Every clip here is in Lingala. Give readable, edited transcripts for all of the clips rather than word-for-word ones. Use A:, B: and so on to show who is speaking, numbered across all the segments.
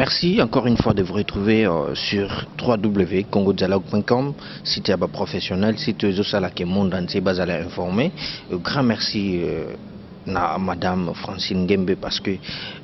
A: Merci encore une fois de vous retrouver sur www.congodialogue.com, site professionnel, site Zosala qui monde entier basé à informer. Grand merci na Madame Francine Gembe parce que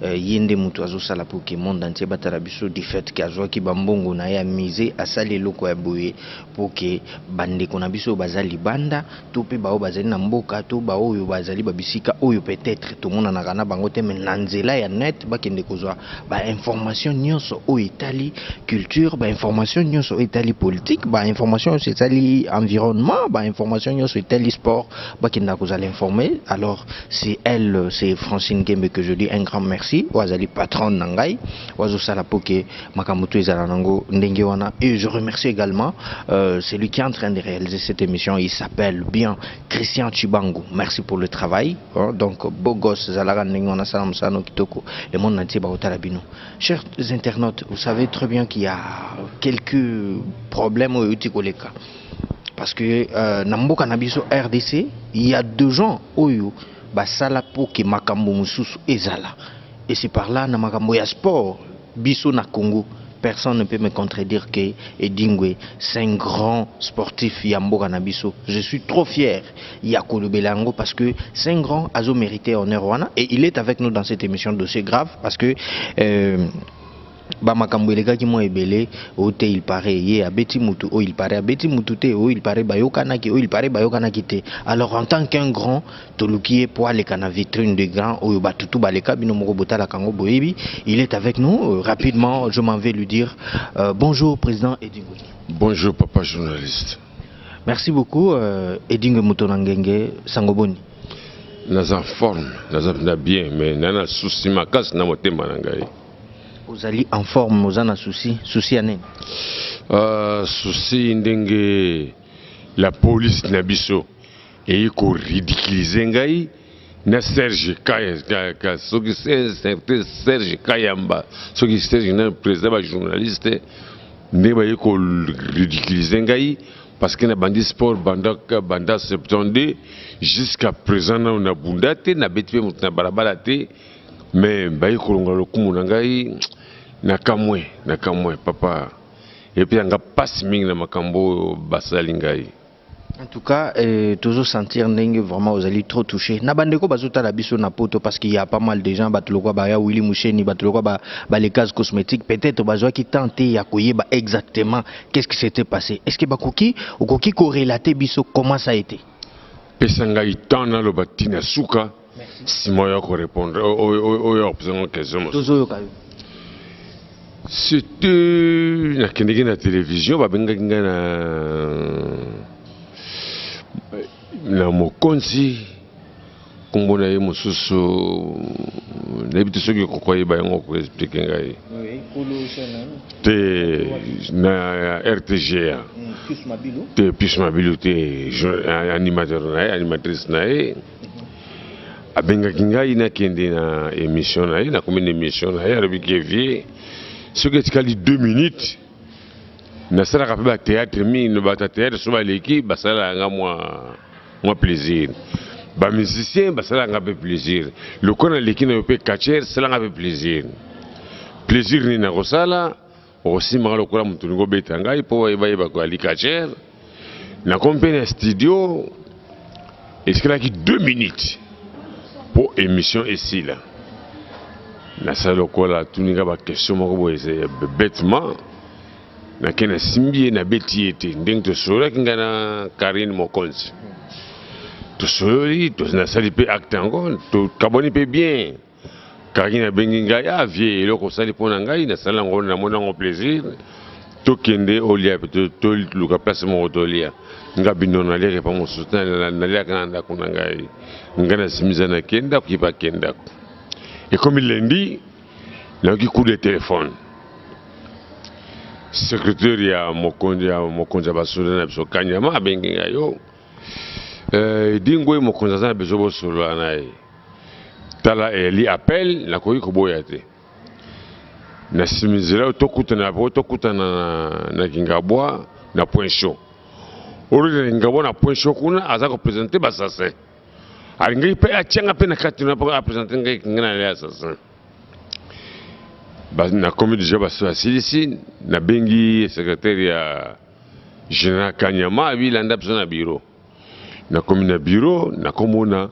A: yende mutu azosala pour que monde entier batala biso du fait que azwa ki bambongo na ya mise asali loko ya boye pour que bande kona biso bazali banda to pe bao bazali na mboka to ba oyo bazali babisika oyo peut-être tout monde na kana bango te mais nanzela ya net bakende kozwa ba information nyonso o itali culture ba information nyonso itali politique ba information sur itali environnement ba information nyonso itali sport bakende kozala informer. Alors c'est elle, c'est Francine Gembe que je dis un grand merci. Wazali patron Nangai, Wazo Salapoke, Makamutu Izalanango, Ndengewana. Et je remercie également celui qui est en train de réaliser cette émission. Il s'appelle bien Christian Chibango. Merci pour le travail. Donc, beau gosse, Zalara Ndengewana Salam Sano Kitoko, le monde entier Baotalabino. Chers internautes, vous savez très bien qu'il y a quelques problèmes au Utikoleka. Parce que dans le cannabis RDC, il y a 2 gens Oyo basala pour que makambo mususu ezala. Et c'est par là na makambo ya sport biso na Congo. Personne ne peut me contredire que Edingwe c'est un grand sportif yambo cannabis. Je suis trop fier Yakolo Belango parce que c'est un grand azo mérité honneur wana et il est avec nous dans cette émission dossier grave parce que makambo elega ki mo ebele ote il paraît ye abeti mutu o il paraît abeti mutu te o il paraît bayokana ki o il paraît bayokana ki te. Alors en tant qu'un grand tolukié pour aller kana vitrine de grand o batutu baleka bino moko botala kango boyebi, il est avec nous rapidement. Je m'en vais lui dire bonjour président Edingwe.
B: Bonjour papa journaliste.
A: Merci beaucoup Edingwe Mutonangenge Sangoboni.
B: Nous en forme, nous bien mais nana souci makas na motema nangai.
A: Vous allez en forme, vous en avez souci à ne?
B: Souci ndenge la police nabiso et il faut ridiculiser ngai na Serge Kaya soki Serge Kayamba soki Serge na président ba journaliste ne ba yiko ridiculiser ngai parce que na bandi sport banda 72 jusqu'à présent on a bundate na betwe mutna barabara te. Mais bayi kolonga lokumu nangai nakamwe papa et puis anga passe mingi na makambo basali ngai.
A: En tout cas toujours sentir ndenge vraiment vous allez trop toucher na bandeko bazota la biso na poto parce qu'il y a pas mal de gens batuloko ba ya Willy Moucheni batuloko ba les cases cosmétiques peut-être bazwa qui tenter ya koyeba exactement qu'est-ce qui s'était passé. Est-ce que bakoki ou koki corrélater biso comment ça a été
B: pesanga itana lo batina suka. Si moi je répondre aux questions. C'était la télévision, na mokonzi kombo na ye mosusu nayebi soki kokoyeba yango ko expliquer ngai te na RTGA te Pius Mabilu te animateur na ye animatrice na ye abengaki ngai nakende na émission na ye nakomi émission na ye alobi kevie soki etikali 2 minutes nasalaka mpe bathéâtre mingi batathéâtre so baleki basalaka nga mwa plaisir bamusicien basalaka nga mpe plaisir lokola naleki na yo mpe catcher salanga mpe plaisir nini nakosala okosimaka lokola moto ningo obeta ngai mpo bayeba koali catcher nakomi mpe na studio esikalaki 2 minutes pour émission ici là. Na salo kola tuninga ba question moko boye bêtement na kena simbi na beti ete ndenge to solo kinga na Karine Mokonzi. To solo to na sali pe acte ngo to kaboni pe bien. Karine bengi ngai a vie eloko sali pona ngai na sala ngo na mona ngo plaisir. To kende olia to luka place mo tolia. Nga binona leke pa mo soutenir na leka na kuna ngai. Ngana simizana kenda kipa kenda. Et comme il l'a dit, il y a un coup de téléphone. Secrétaire ya mokonza basolo na biso kanyama benginga yo. Dingwe mokonza na biso bosolo na ye. Tala eli appel na koyi koboya te. Na simizela tokutana na Kingabwa na point chaud. Ori Kingabwa na point chaud kuna aza ko présenter basase. Alingi pe atianga pe na kati na présenter ngai kingana le assassin. na komi déjà baso asilisi na bengi secrétaire général Kanyama abilanda biso na bureau na komi na bureau na komona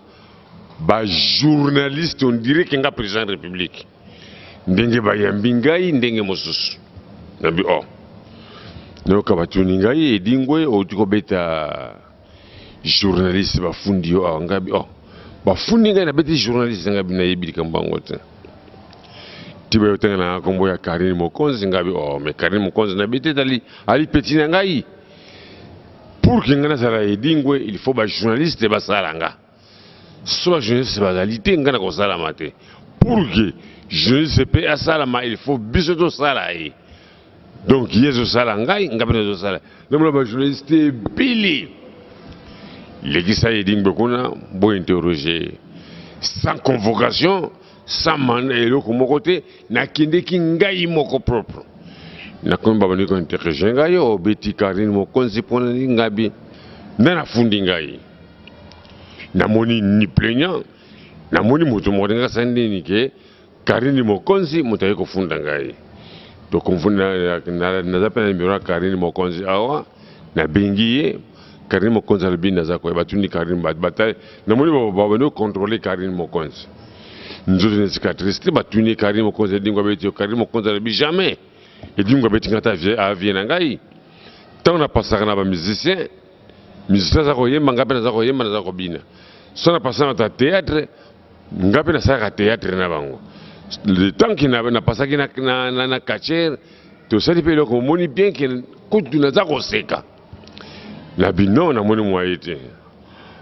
B: ba journaliste on dirait que nga président de la République ndenge bayambi ngai ndenge mosusu na bi noka batuni ngai edingwe otiko beta journaliste bafundi yo ngabi bafundi ngai na beti journaliste ngabi na yebi likambango te tiba yotenga na kombo ya Karine Mokonzi ngabi mais Karine Mokonzi na beti ali petit na ngai pour que ngana sala edingwe il faut ba journaliste basalanga so ba journaliste bazalité ngana ko sala mate pour que journaliste pe asala ma il faut bisoto sala donc yezo sala ngai ngabi zo sala nomla ba journaliste bili l'église a dit que interroger sans convocation, sans mandat et l'autre côté, n'a qu'une kingaï moko propre. N'a qu'un babani qu'on interroger ngai au beti Karine Mokonzi pour ngabi, n'a fundi ngai. N'a moni ni plaignant, n'a moni moto moringa sandi ni ke Karine Mokonzi mutaye ko funda ngai. Donc on funda na zapena numéro Karine Mokonzi awa na bengiye. Karine Mokonzi albi nazako batuni Karine bataille na moni babano contrôler Karine Mokonzi nzoto ne cicatrice batuni Karine Mokonzi dingwa beti Karine Mokonzi albi jamais et dingwa beti ngata avie na ngai tant na pasaka na ba musicien zako yemba ngape zako yemba zako bina so na pasaka na théâtre ngape na saka théâtre na bango le temps qui na pasaki na kacher to sali pe loko moni bien que kutu na zako seka la binon na moni moyete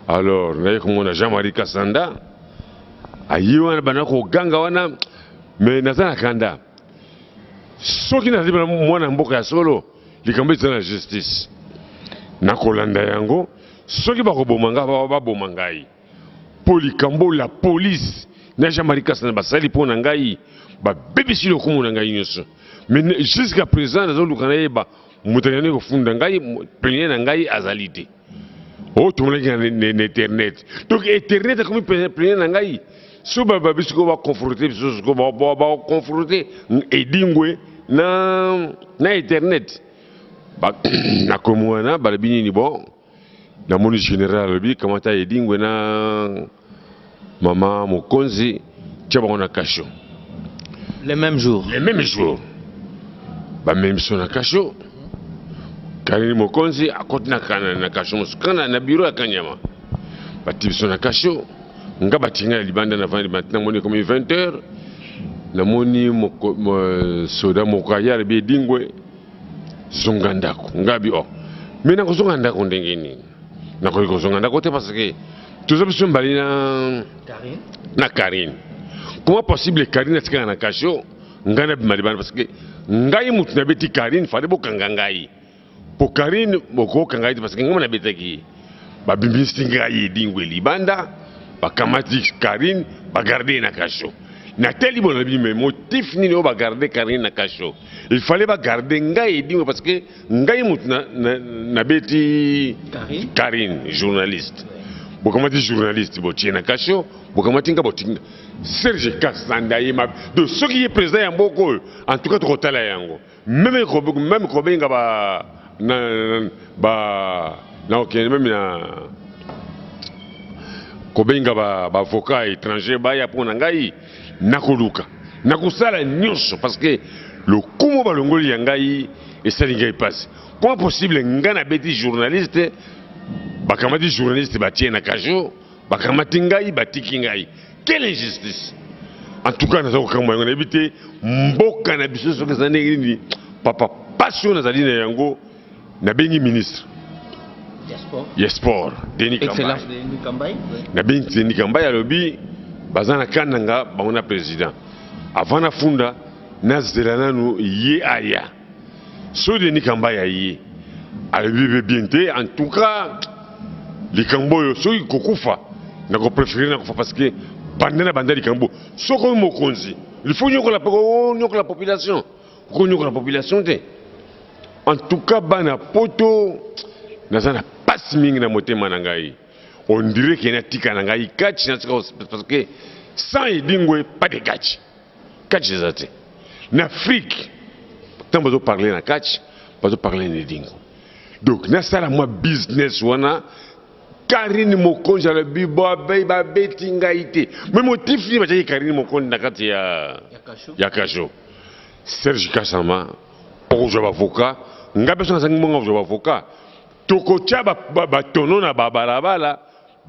B: alors na yeko na Jean-Marie Kasanda ayiwa bana ko ganga wana mais nazana kanda soki na libana mwana mboka ya solo likambo na justice na kolanda yango soki ba ko bomanga ba bomangai polikambo la police na Jean-Marie Kasanda basali pona ngai ba bebisi lo kumu na ngai nyoso mais jusqu'à présent nazo lukana yeba mutanyane ko funda ngai premier na ngai azalité tout le monde na internet donc internet comme premier na ngai so ba bisiko ba confronter bisiko ba confronter edingwe na internet ba na komwana ba bini ni bon na moni général bi comment ta edingwe na mama Mokonzi tchaba na kasho
A: les mêmes jours ba même son na kasho Karine Mokonzi akoti na kasho musukana na bureau ya Kanyama batibiso na kasho nga batinga libanda na vandi maintenant moni comme 20h na moni soda mokaya be dingwe zongandako ngabi mina ko zongandako ndengeni na ko zongandako te parce que tous options balina Karine comment possible Karine tika na kasho ngana bimalibana parce que ngai mutu na beti Karine fale bokanga ngai pour Karine boko kanga parce que ngoma na betaki ba bimbisi ngai dingwe libanda ba kamati Karine ba garder na kasho na teli bona bi mais motif ni no ba garder Karine na kasho il fallait ba garder ngai dingwe parce que ngai mutu na beti Karine journaliste bokamati journaliste botie na kasho bokamati nga botinga Serge Kasanda yema de ce qui est présent en Boko en tout cas to kotala yango même ko benga ba ok même na ko benga ba avocat étranger ba ya pona ngai nakoluka nakusala nyonso parce que le kumo balongoli ya ngai esali ngai passe comment possible ngana beti journaliste bakamati journaliste batie na kajo bakamati ngai batiki ngai quelle injustice en tout cas nazako kama yango nabite mboka na biso soki za ndenge nini papa passion nazali na yango na bengi ministre sport Denis Kambai na bengi Denis Kambai alobi bazana kananga bangona président avant na funda nazela nanu ye aya so Denis Kambai aye alobi bien te en tout cas likambo yo soki kokufa na ko préférer na kofa parce que banda likambo soko Mokonzi il faut nyokola la population ko nyokola la population te en tout cas bana poto nazana passe mingi na motema na ngai on dirait qu'il y a tika na ngai catch parce que sans edingwe pas de catch zate
B: En Afrique, tant que parler na catch, pas parler na dingo. Donc, na sala moi business wana, Karine Mokonzi le bibo ba betinga ite. Mais motif ni ba Karine Mokonzi na kati ya Kasho. Serge Kassama, pour jouer avocat, ngabe so zangi monga jouer avocat. Toko tia ba tono na babalabala,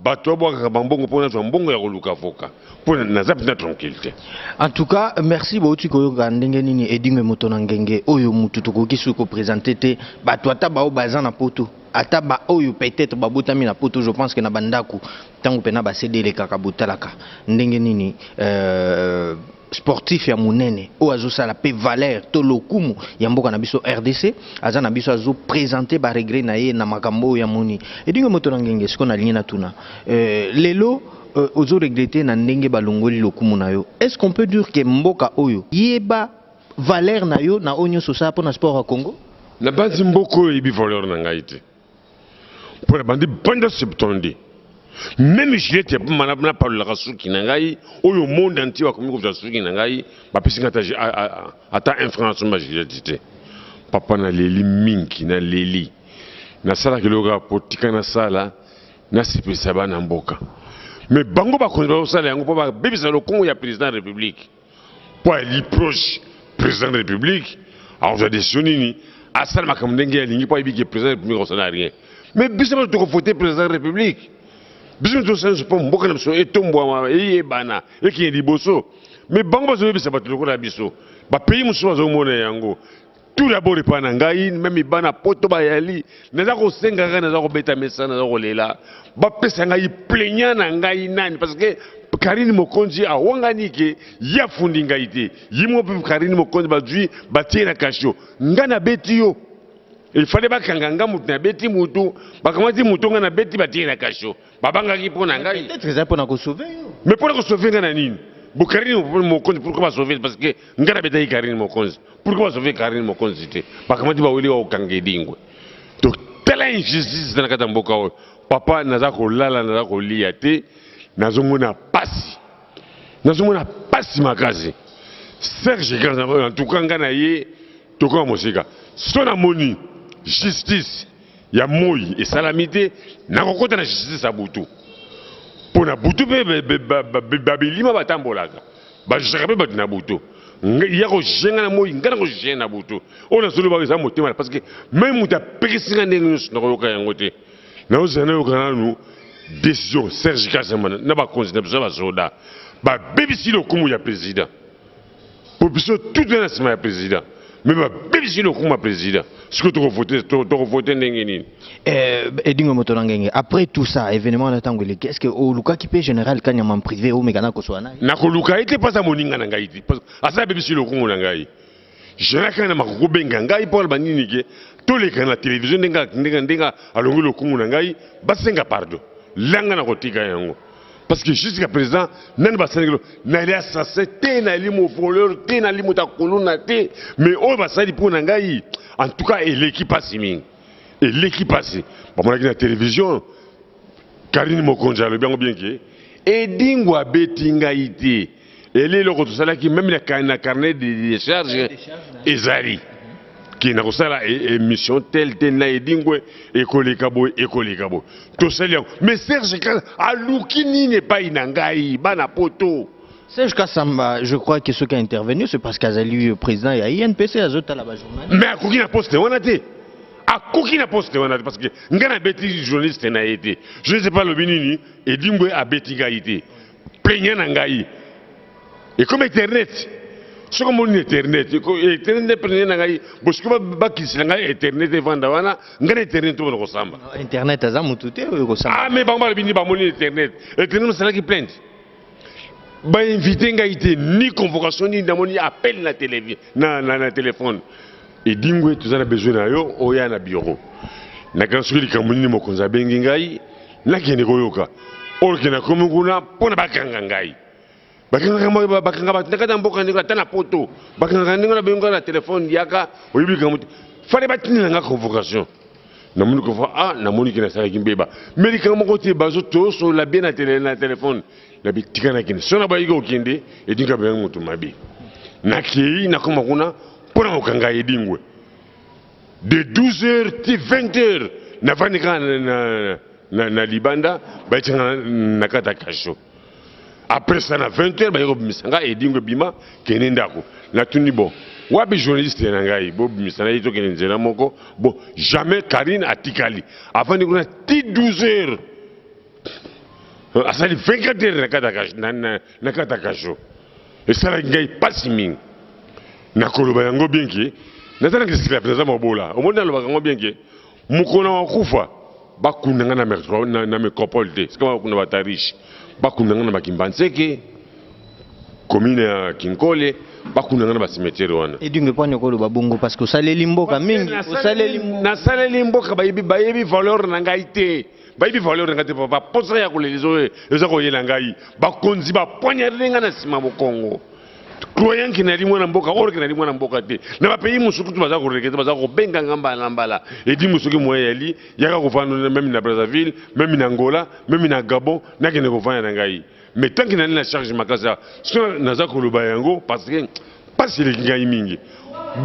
B: ba to boka bambongo pona zo mbongo ya koluka avocat. Pour na zap na tranquillité.
A: En tout cas, merci beaucoup koyoka ndenge nini edinge moto na ngenge oyo mutu tokoki suko présenter te bato ata bao bazana poto. Ata ba oyo peut-être babotami na poto, je pense que na bandaku tango pena ba cédé kaka botalaka ndenge nini sportif ya munene o azosala pe valeur to lokumu ya mboka na biso RDC aza na biso azo présenter ba regret na ye na makambo ya moni edinge moto na ngenge siko na ligne na tuna lelo ozo regretter na ndenge balongoli lokumu na yo. Est-ce qu'on peut dire que mboka oyo yeba valeur na yo na onyo sosa po na sport à Congo
B: na bandi mboko yebi valeur na ngai te pour la bande bande septondi même je l'ai na parle la suki na ngai oyo monde entier wa komiko za suki na ngai ba pesinga ata influence ma je dit papa na leli minki na leli na sala kiloga potika na sala na sipesa bana mboka mais bango ba konzo sala yango po ba bebisa le Congo ya président de la République pour ali proche président de la République alors j'ai décidé à ça ma comme ndenge ya lingi po ibi que président de la République on n'a rien mais bisema to ko voter président de la République. Bisous tout ça, je pense beaucoup de choses et tomboa et bana et qui est liboso. Mais bango zo bisa batulu ko la biso. Ba pays muso zo mona yango. Tout d'abord pas nangai même bana poto ba yali. Naza ko senga kana naza ko beta mesa naza ko lela. Ba pesa ngai plaignant nangai nani parce que Karine Mokonzi a wangani ke ya fundi ngai te. Yimo pe Karine Mokonzi ba dui ba tie na kasho. Ngana beti yo. Il fallait pas kanganga mutu na beti mutu. Ba kamati mutu ngana beti ba tie na kasho. Babanga qui pour ngai.
A: Peut-être ça pour nous sauver.
B: Mais pour nous sauver ngana nini? Bo Karine Mokonzi pourquoi sauver parce que ngana beta Karine Mokonzi. Pourquoi sauver Karine Mokonzi te? Ba kamati ba wili wa kange dingwe. Donc telle injustice dans kata mboka o. Papa naza ko lala naza ko lia te. Nazomona pasi. Nazomona pasi makazi. Serge Kassama en tout cas ngana ye toko mosika. Sona moni justice ya moi et salamité na kokota na justice abutu pona butu be babilima batambolaka ba jerabe ba na butu ya ko jenga na moi ngana ko jenga na butu ona solo ba za motema parce que même muta pekisinga ndenge na koyoka yango te na ozana yo kana nu décision Serge Kassama na ba konzina biso ba soda ba bebisi le kumu ya président pour biso tout na sima ya président. Mais même si le coup président, ce que tu as voté n'engeni.
A: Edingo motonangenge. Après tout ça, événement na tangwele. Est-ce que au Luka qui paye général kanyama privé ou megana koswana?
B: Na ko Luka était pas à moninga na ngai. Parce asa bébé si le coup na ngai. Général kana makuko benga ngai pour banini ke tous les canaux télévision ndenga alongo le coup na ngai basenga pardon. Langa na kotika yango. Parce que jusqu'à présent, nan basangelo na les assassin te na limo voleur te na limo ta kolona te mais on va sali pour nangai en tout cas et l'équipe passe et l'équipe passe bon moi la télévision Karine Mokonzi le bien que et dingwa betinga ité et les locaux tout ça qui même la carnet de charges ezali qui n'a pas la émission telle na edingwe ekolekabo tout ça mais Serge Alukini n'est pas inangai bana poto
A: Serge Kassama je crois que ce qui a intervenu c'est parce qu'Azali le président et INPC azota la journal
B: mais akoki na poste wana te akoki na poste wana parce que ngana beti journaliste na été je ne sais pas le binini edingwe a beti gaité plaignant nangai et comme internet ce comme on internet internet prenez nangai parce que ba kisila ngai internet vanda wana ngana internet to ko samba
A: internet azamu tout ko samba
B: ah mais bamba bini ba moni internet c'est là qui plainte ba invité ngai te ni convocation ni ndamoni appel na télévision na téléphone et dingwe tu as besoin na yo oya na bureau na kansuli kamuni mokonza bengi ngai na kene koyoka olkena komunguna pona bakanga ngai bakanga bataka mboka ndinga tana poto bakanga ndinga na benga na téléphone yaka oyibi kamuti fallait batinela nga convocation na moni ko fa na moni kina sala kimbeba médicament moko te bazo to so la bien na téléphone la bitika na kine sona ba yigo kinde et dinga be mutu mabi nakei nakoma kuna pona kokanga edingwe de 12h ti 20h navanika na libanda baitanga nakata kasho après ça na 20h bayiko bimisanga edingwe bima kene ndako na tuni bon wabi journaliste na ngai bo bimisana ito kene nzela moko bon jamais Karine atikali avant de kuna ti 12h asali 24h nakata kasho et ça la ngai pasi mingi nakoloba yango bienki natana ke sikila pesa mobola omonda loba yango bienki mukona wakufa bakundanga na metro na métropole te c'est comme kuna batarish bakundanga na bakimbanseke commune ya Kinkole bakundanga na basimetiere wana
A: edinge pone ko loba bongo parce que saleli mboka mingi
B: na saleli mboka bayebi valeur na ngai te bayebi valeur na ngai te papa posa ya kolelizo eza ko yela ngai bakonzi ba poignarder na sima bokongo croyant qu'il n'a dit moi n'amboka or qu'il n'a dit moi n'amboka te na ba pays musuku tu baza ko rekete baza ko benga ngamba mbala et dit musuku moi yali yaka ko vendre même na Brazzaville même na Angola même na Gabon na kene ko vendre na ngai mais tant qu'il n'a la charge makasa so naza ko loba yango parce que pas si les ngai mingi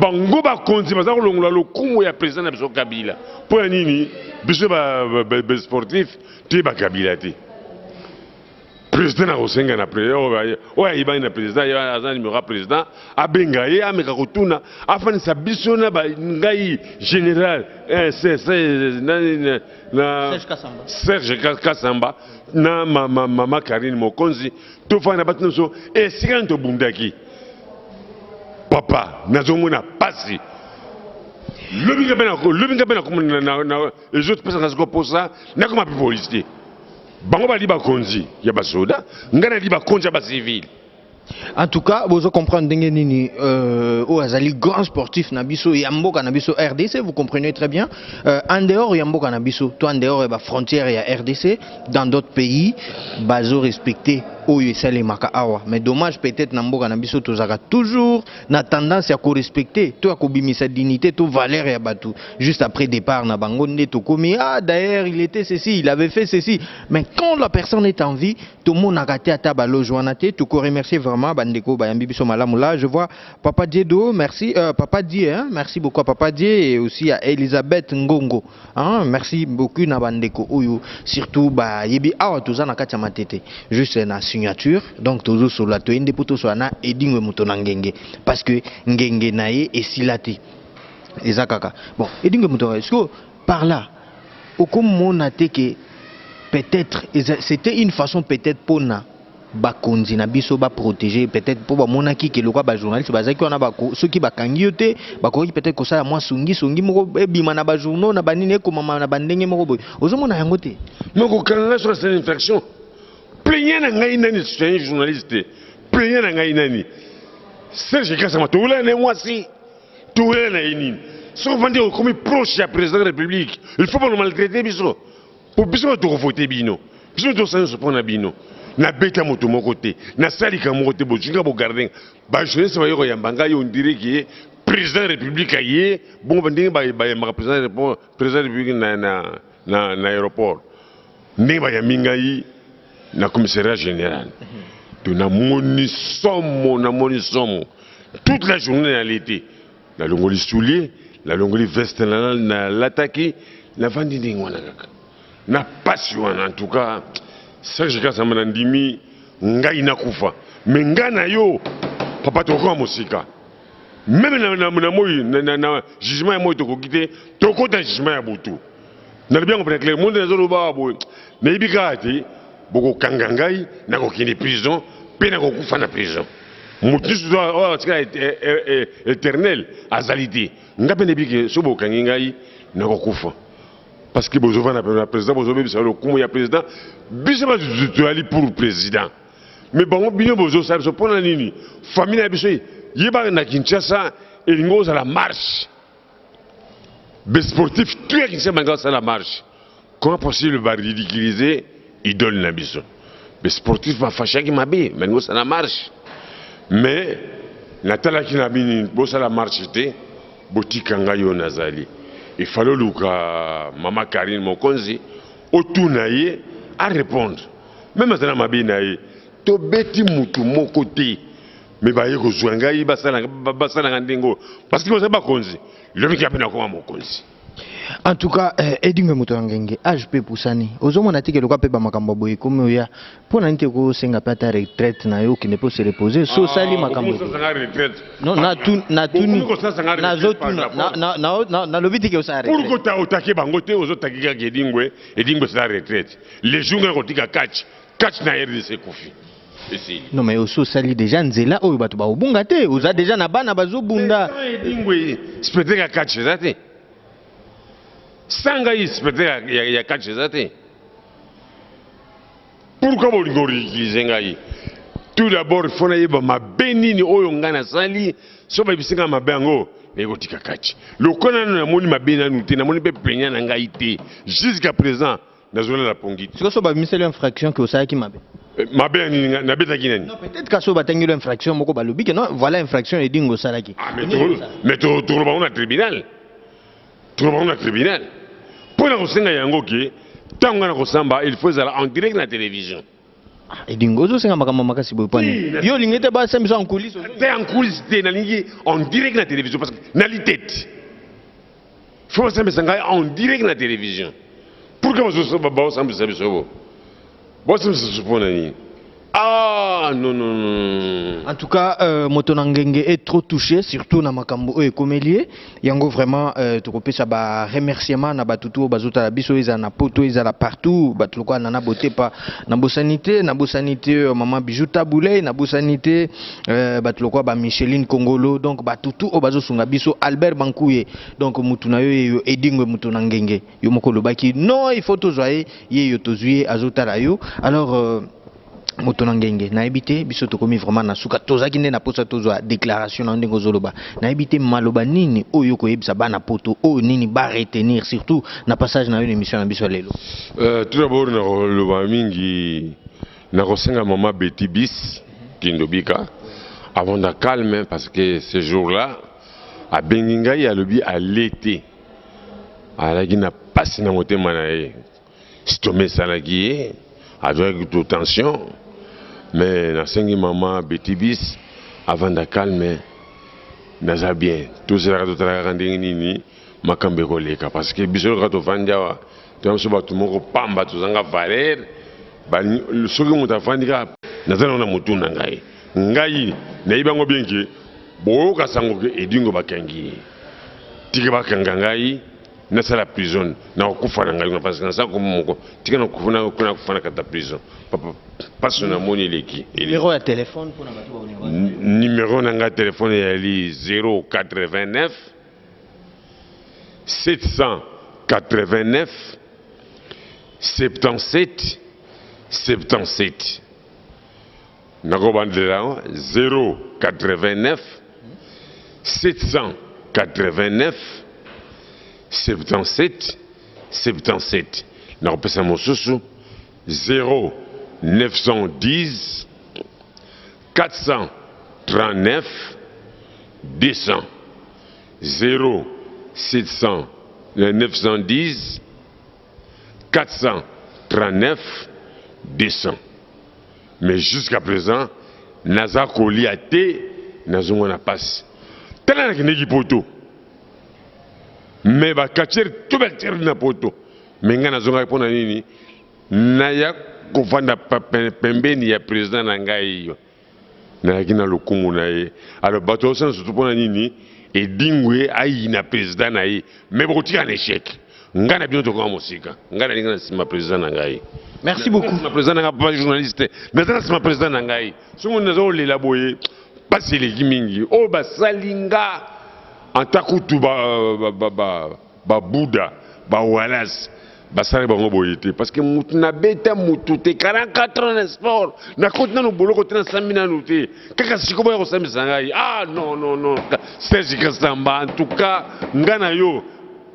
B: bango ba konzi baza ko longola lokumu ya président na biso Kabila pour nini biso ba sportif te ba Kabila te président akosenga na président oya yibani na président ya aza numéro président abenga ye ameka kotuna afanisa biso na ngai général Serge Kasamba na mama Karine Mokonzi tofana batino so esika ntobundaki papa nazomona pasi lobinga bena na les autres personnes ko posa na koma policier bango bali bakonzi ya basoda ngana li bakonzi ya civil.
A: En tout cas, vous comprenez nini azali grand sportif nabiso yamboka nabiso RDC, vous comprenez très bien. En dehors yamboka nabiso, toi en dehors et frontière ya RDC, dans d'autres pays, bazo respecté oyo esale maka awa. Mais dommage peut-être namboka nabiso tozaka toujours na tendance à respecter, toi kobimisa dignité, to valeur ya batu. Juste après départ na bango neto komi d'ailleurs il était ceci, il avait fait ceci. Mais quand la personne est en vie, tout le monde a raté à tabalo joanate, tu ko remercier vraiment bandeko bayambi biso malamu là. Je vois Papa Diedo, merci Papa Die, hein, merci beaucoup à Papa Die et aussi à Elisabeth Ngongo. Hein, merci beaucoup na bandeko oyo surtout ba yebi awa toza na kati ya matete. Juste na signature donc toujours sur la toende poto so na edingwe muto na ngenge parce que ngenge naye esilati ezakaka. Bon, edingwe muto est-ce que par là okomona te que peut-être c'était une façon peut-être pour na bakonzi na biso ba protéger peut-être pour ba monaki ke lokwa ba journaliste bazaki wana ba ceux qui bakangi yote bakoki peut-être ko ça moi songi moko ebima na ba journaux na banine ko mama na bandenge moko boy ozomona yango te
B: moko kanga sur cette infraction plaignant na ngai nani c'est un journaliste plaignant na ngai nani Serge Kasama to wala ne mwasi to wala na yini so vande comme proche ya président de la République il faut pas nous maltraiter biso pour biso to voter bino biso to ça se prendre bino na beta moto moko te na salika moko te bozinga bo garden ba jeunesse ba yoko yambanga yo ndire ki président de la République aye bon bandinga ba président de la République na aéroport ndinga ba yaminga yi na commissariat général to na moni somo toute la journée à l'été la longoli soulier la longoli veste na l'attaquer la vandi ndinga na kaka na passion en tout cas Serge Kasama na ndimi ngai nakufa mais ngana yo papa toko musika même na moyi na jugement ya moyi toko kite toko ta jugement ya butu na bien comprendre clair monde na zolo ba bo na ibika ati boko kanga ngai na ko kini prison pe na ko kufa na prison mutu so tika éternel azalité ngape ne biki so bo kangi ngai na ko kufa parce que bozo va na président bozo be bisalo kumu ya président bisema tu ali pour président mais bon bien bozo ça se pona nini famille na biso yeba na Kinshasa elingo à la marche des sportifs tu es qui c'est la marche comment possible va ridiculiser idole na biso des sportifs va fâcher qui mabe mais ça la marche mais natala ki na bini bo ça la marche té botikanga yo nazali il fallait que Maman Karine Mokonzi otunaye à répondre même maintenant ma binaye to beti mutu mon côté mais ba yeko zwangai basala ngandengo parce que ça ba konzi le miki apena ko mo konzi.
A: En tout cas, Edingue Moutouangenge, AJP Poussani, Ozomona tike le quoi pe ba makambo boy comme ya pour n'inte ko senga pata retraite na yo qui ne peut se reposer so sali makambo. Non na tout na zotu na lobiti ke osare.
B: Pour ko ta otake bango te ozotaki ka Edingue sa retraite. Les jours ko tika catch na RDC Kofi.
A: Non mais oso sali déjà nzela oyo bato ba obunga te, oza déjà na bana bazo bunda.
B: Edingue spete ka catch zate. Sanga ispete ya catch zate. Pourquoi vous l'utilisez? Tout d'abord, il faut que ma bénine oyo ngana sali so ba bisinga mabango et gotika catch. Le kona na moni mabena nuté na moni pe plenya na ngai te. Jusqu'à présent, na zone la pongite.
A: C'est so ba miseli infraction que osaki mabe.
B: Mabe na beta kinani.
A: Non, peut-être que so ba tangelo infraction moko ba lobi que non, voilà infraction Edingue salaki.
B: Ah mais tout le monde au tribunal. Tout le monde au tribunal. Pour la Rosenga Yangoki, tant qu'on a Rosamba, il faut aller en direct à la télévision.
A: Edingue, vous avez makasi boypani. Yo lingete ba semisa en coulisses.
B: T'es en coulisses, t'es en direct à la télévision parce que na li tête. Faut semisa en direct à la télévision. Pourquoi vous avez ba semisa biso? Bo semisa supona. Ah non non non.
A: En tout cas, Motonangenge est trop touché, surtout na makambo et comélier. Yango vraiment tu peux ça ba remerciement na batutu bazuta la biso iza na poto iza la partout batuloko na beauté pas na bosanité maman Bijuta Boulay na bosanité batuloko ba Micheline Kongolo donc batutu o bazo sunga biso Albert Bankouye donc mutuna yo Edingue Motonangenge yo mokolo baki non il faut tozoyer ye yo tozuye azuta la yo alors Motonangenge na ebité biso to komi vraiment na suka tozaki nde na posa tozwa déclaration na ndenge zoloba na ebité maloba nini oyo ko yebisa bana poto o nini ba retenir surtout na passage na une émission na biso lelo.
B: Tout d'abord na loba mingi na kosenga maman Betty Bis Kindobika avant de calmer parce que ce jour-là à Benginga il y a le bi à l'été à la gina passe na motema na ye stomé salagi avec toute tension. Mais na sengi maman Betty Bis avant de calmer naza bien tout cela to tra nini makambe koleka parce que biso ka to vanja to so ba tout moko pamba to zanga valer ba soki muta fandika naza na mutu na ngai na ibango bien que bo ka sango ke Edingue bakangi tike bakanga ngai na sala prison na kufa na ngai parce que na sa ko moko tika na kufa na kata prison papa passe na moni leki
A: numéro de téléphone pour na batu ba
B: numéro na téléphone ya li 089 789 77 77 nako bandela 089 789 77 77 na repesa mosusu 0910 439 200 910 439 200 mais jusqu'à présent naza koli ate nazongo na passe tala na kineki poto mais ba kacher tout ba na poto mais nga nazonga pona nini naya kofanda pembeni ya président na ngai yo na kina lokumu na ye alors bato sans surtout pona nini Edingue ayi na président na ye mais bokotika na échec nga na bino to ko musika nga na linga na sima président na ngai.
A: Merci beaucoup.
B: Le président n'a pas journaliste. Maintenant c'est ma président na ngai. So mo nazo le laboyer parce les gimingi o ba salinga antakutu ba Bouddha ba Wallace basale bango boyete parce que mutu na beta mutu te 44 ans de sport na kotina no boloko tena samina nuté kaka sikobo ya kosamisa ngai ah non Serge Kasamba en tout cas ngana yo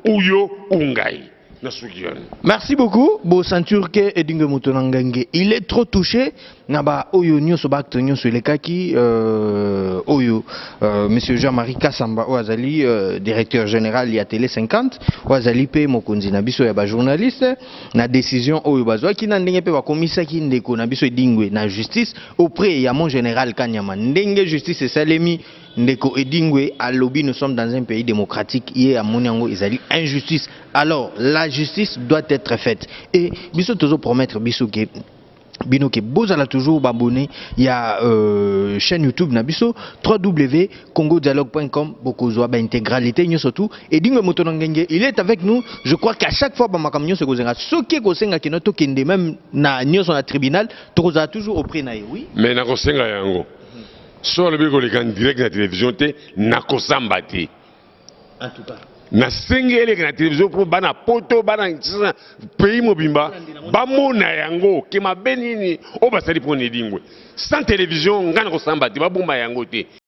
B: uyo ungai.
A: Merci beaucoup. Bo sentir que Edingue Motonangenge il est trop touché. Naba oyo nyoso bakto nyoso lekaki oyo monsieur Jean-Marie Kassamba Ouazali directeur général ya Télé 50 Ouazali pe mokonzi na biso ya ba journaliste na décision oyo bazwa ki na ndenge pe ba komisa ki ndeko na biso edingwe na justice auprès ya mon général Kanyama ndenge justice esalemi ndeko edingwe alobi nous sommes dans un pays démocratique yé amonyango ezali injustice alors la justice doit être faite et biso tozo promettre biso ke bino ke bozala toujours babonné il y a chaîne YouTube na biso www.congodialogue.com bokozwa ba intégralité nyo surtout et dingwe moto ngenge il est avec nous je crois qu'à chaque fois ba makam nyo se kozenga soki ko senga ke noto kende même na nyo na tribunal tokozala toujours auprès na oui
B: mais na ko senga yango so le biko le kan direct na télévision te na ko samba te
A: en tout cas
B: na sengele na télévision pour bana poto bana pays mobimba bamona yango ke mabenini o basali pone dingwe sans télévision ngana ko samba te babumba yango te